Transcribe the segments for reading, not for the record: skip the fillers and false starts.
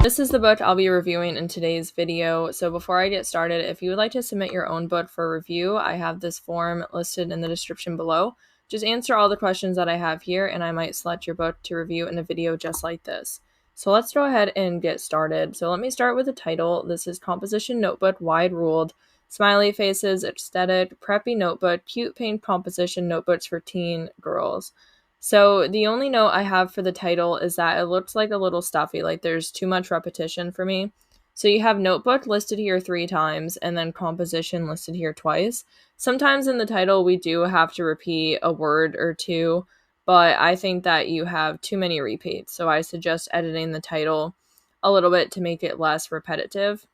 This is the book I'll be reviewing in today's video. So before I get started, if you would like to submit your own book for review, I have this form listed in the description below. Just answer all the questions that I have here and I might select your book to review in a video just like this. So let's go ahead and get started. So let me start with the title. This is Composition Notebook Wide Ruled, Smiley Faces, Aesthetic, Preppy Notebook, Cute Paint Composition Notebooks for Teen Girls. So the only note I have for the title is that it looks like a little stuffy, like there's too much repetition for me. So you have notebook listed here 3 times and then composition listed here twice. Sometimes in the title we do have to repeat a word or two, but I think that you have too many repeats. So I suggest editing the title a little bit to make it less repetitive.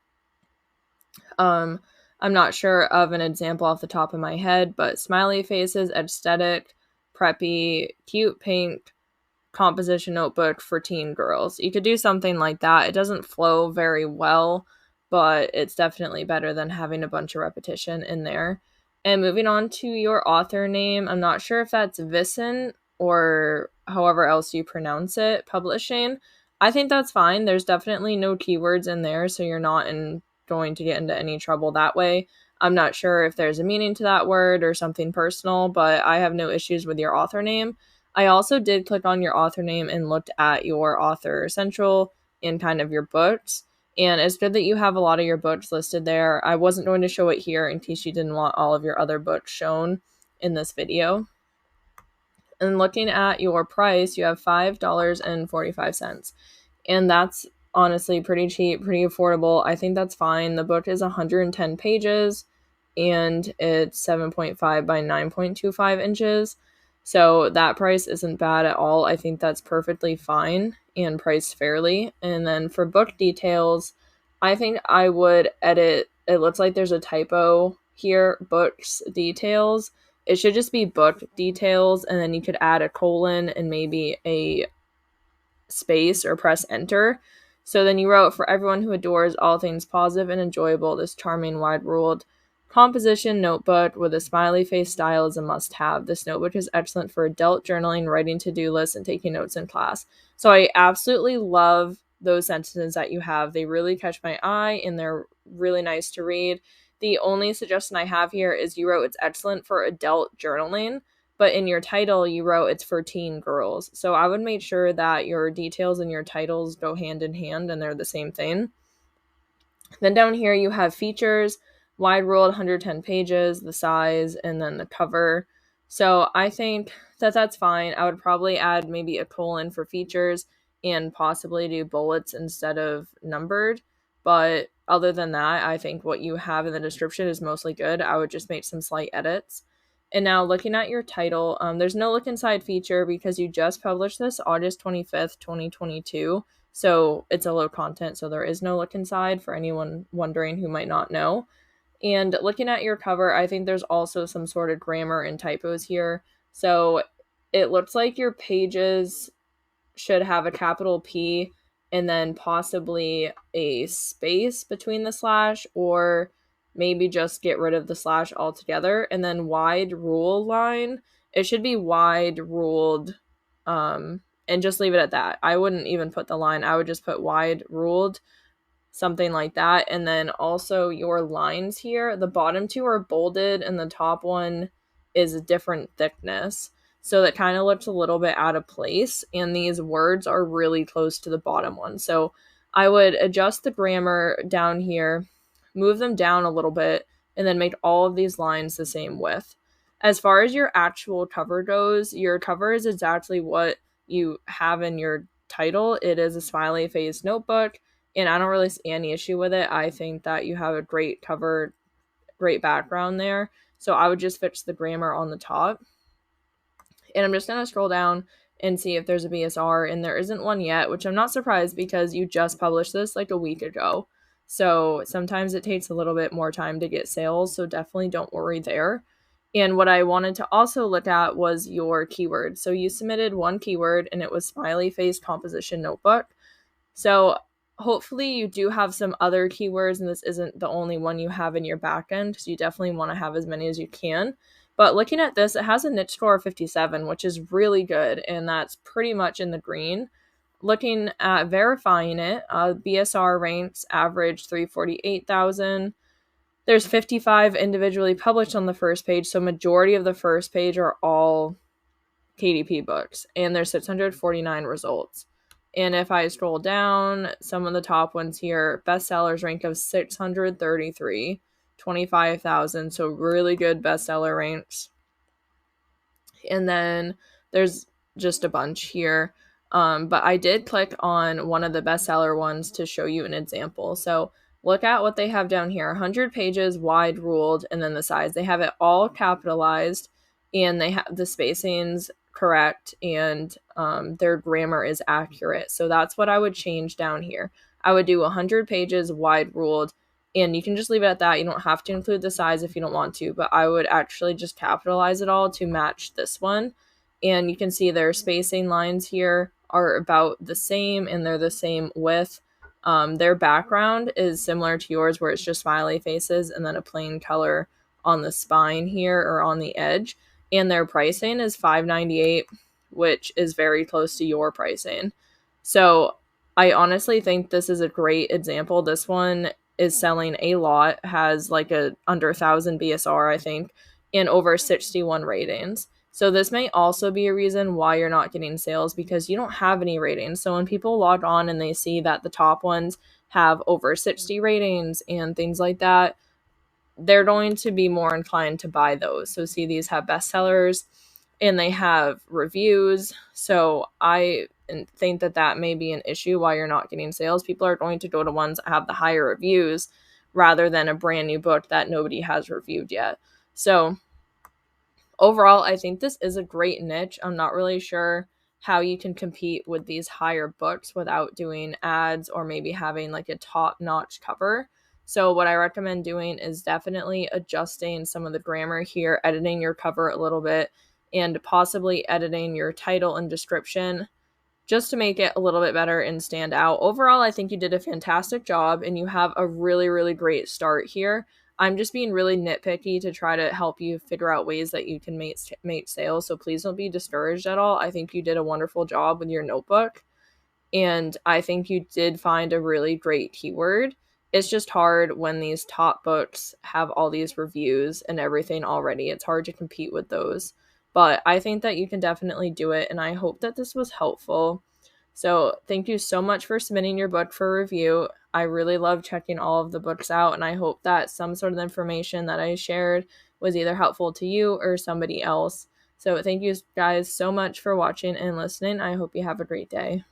I'm not sure of an example off the top of my head, but smiley faces, aesthetic, preppy, cute pink, composition notebook for teen girls. You could do something like that. It doesn't flow very well, but it's definitely better than having a bunch of repetition in there. And moving on to your author name, I'm not sure if that's Vissen or however else you pronounce it, publishing. I think that's fine. There's definitely no keywords in there, so you're not going to get into any trouble that way. I'm not sure if there's a meaning to that word or something personal, but I have no issues with your author name. I also did click on your author name and looked at your author central and kind of your books. And it's good that you have a lot of your books listed there. I wasn't going to show it here in case you didn't want all of your other books shown in this video. And looking at your price, you have $5.45. And that's honestly pretty cheap, pretty affordable. I think that's fine. The book is 110 pages and it's 7.5 by 9.25 inches. So that price isn't bad at all. I think that's perfectly fine and priced fairly. And then for book details, I think I would edit. It looks like there's a typo here, books details. It should just be book details, and then you could add a colon and maybe a space or press enter. So then you wrote, for everyone who adores all things positive and enjoyable, this charming wide-ruled composition notebook with a smiley face style is a must-have. This notebook is excellent for adult journaling, writing to-do lists, and taking notes in class. So I absolutely love those sentences that you have. They really catch my eye and they're really nice to read. The only suggestion I have here is you wrote it's excellent for adult journaling, but in your title you wrote it's for teen girls. So I would make sure that your details and your titles go hand in hand and they're the same thing. Then down here you have features, wide ruled, 110 pages, the size, and then the cover. So I think that that's fine. I would probably add maybe a colon for features and possibly do bullets instead of numbered. But other than that, I think what you have in the description is mostly good. I would just make some slight edits. And now looking at your title, there's no look inside feature because you just published this August 25th, 2022. So it's a low content, so there is no look inside for anyone wondering who might not know. And looking at your cover, I think there's also some sort of grammar and typos here. So it looks like your pages should have a capital P and then possibly a space between the slash, or maybe just get rid of the slash altogether. And then wide rule line, it should be wide ruled, and just leave it at that. I wouldn't even put the line. I would just put wide ruled, something like that. And then also your lines here, the bottom 2 are bolded and the top one is a different thickness. So that kind of looks a little bit out of place, and these words are really close to the bottom one. So I would adjust the grammar down here, move them down a little bit, and then make all of these lines the same width. As far as your actual cover goes, your cover is exactly what you have in your title. It is a smiley face notebook, and I don't really see any issue with it. I think that you have a great cover, great background there. So I would just fix the grammar on the top. And I'm just going to scroll down and see if there's a BSR, and there isn't one yet, which I'm not surprised because you just published this like a week ago. So sometimes it takes a little bit more time to get sales, so definitely don't worry there. And what I wanted to also look at was your keyword. So you submitted one keyword and it was smiley face composition notebook. So hopefully you do have some other keywords and this isn't the only one you have in your backend, because you definitely want to have as many as you can. But looking at this, it has a niche score of 57, which is really good, and that's pretty much in the green. looking at verifying it, BSR ranks average 348,000. There's 55 individually published on the first page, so majority of the first page are all KDP books, and there's 649 results. And if I scroll down, some of the top ones here, bestsellers rank of 633, 25,000, so really good bestseller ranks. And then there's just a bunch here. But I did click on one of the bestseller ones to show you an example. So look at what they have down here, 100 pages, wide ruled, and then the size. They have it all capitalized, and they have the spacings correct, and their grammar is accurate. So that's what I would change down here. I would do 100 pages, wide ruled, and you can just leave it at that. You don't have to include the size if you don't want to, but I would actually just capitalize it all to match this one. And you can see their spacing lines here are about the same, and they're the same width. Their background is similar to yours, where it's just smiley faces and then a plain color on the spine here or on the edge. And their pricing is $5.98, which is very close to your pricing. So I honestly think this is a great example. This one is selling a lot, has like a under 1,000 BSR, I think, and over 61 ratings. So this may also be a reason why you're not getting sales, because you don't have any ratings. So when people log on and they see that the top ones have over 60 ratings and things like that, they're going to be more inclined to buy those. So see, these have bestsellers and they have reviews. So I think that that may be an issue why you're not getting sales. People are going to go to ones that have the higher reviews rather than a brand new book that nobody has reviewed yet. So overall, I think this is a great niche. I'm not really sure how you can compete with these higher books without doing ads or maybe having like a top-notch cover. So what I recommend doing is definitely adjusting some of the grammar here, editing your cover a little bit, and possibly editing your title and description just to make it a little bit better and stand out. Overall, I think you did a fantastic job and you have a really, really great start here. I'm just being really nitpicky to try to help you figure out ways that you can make sales. So please don't be discouraged at all. I think you did a wonderful job with your notebook. And I think you did find a really great keyword. It's just hard when these top books have all these reviews and everything already. It's hard to compete with those. But I think that you can definitely do it, and I hope that this was helpful. So thank you so much for submitting your book for review. I really love checking all of the books out, and I hope that some sort of information that I shared was either helpful to you or somebody else. So thank you guys so much for watching and listening. I hope you have a great day.